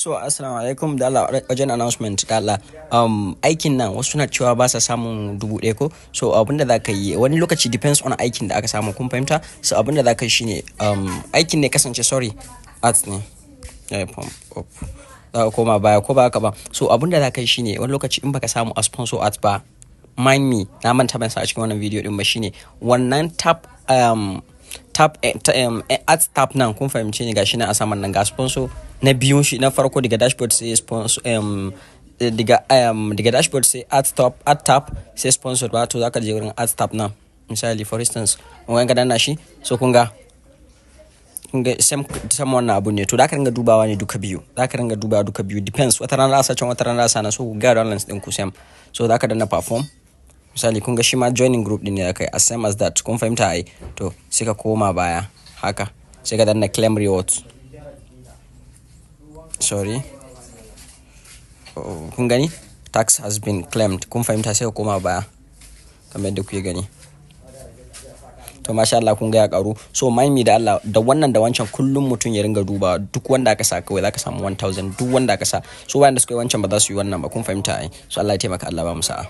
So assalamu alaikum da Allah wajen announcement da Allah aikin nan wasu suna cewa ba sa samun 1,000 ko, so abinda za ka yi wani lokaci depends on aikin da aka samu, kun fahimta. So abinda za ka yi shine aikin ne kasance ads ne za ka koma baya ko ba haka ba. So abinda za ka yi shine wani lokaci in baka samu a sponsor ads ba, mind me na manta ban sa a cikin wannan video din ba, shine wannan ads tab nan kun fahimce ni, gashi nan a saman nan ga sponsor na biyun shi. Na farko daga dashboard sai sponsor daga dashboard sai ad tab sai sponsor ba, to zaka je wurin ad tab nan misali for instance kun ga danna shi, so kun ga sam wannan abu ne, to zaka ringa dubawa ne duka biyu, depends, wata rana za can wata rana za na, so ku ga balance din ku sam. So zaka danna perform misali kun ga shi ma joining group din ne akai as same as that, kun fahimta ai. To sai ka koma baya haka sai ka danna claim rewards, kun gani tax has been claimed, kun fahimta. Sai ka koma baya kamar yadda kuke gani. To masha Allah kun ga ya karu. So mind me da Allah da wannan da wancan kullum mutum ya ringa duba, duk wanda aka sa kawai zaka samu 1,000, duk wanda aka sa. So wanda suka yi wancan ba za su yi wannan ba, kun fahimta ai. So Allah ya taimaka, Allah ba mu sa'a.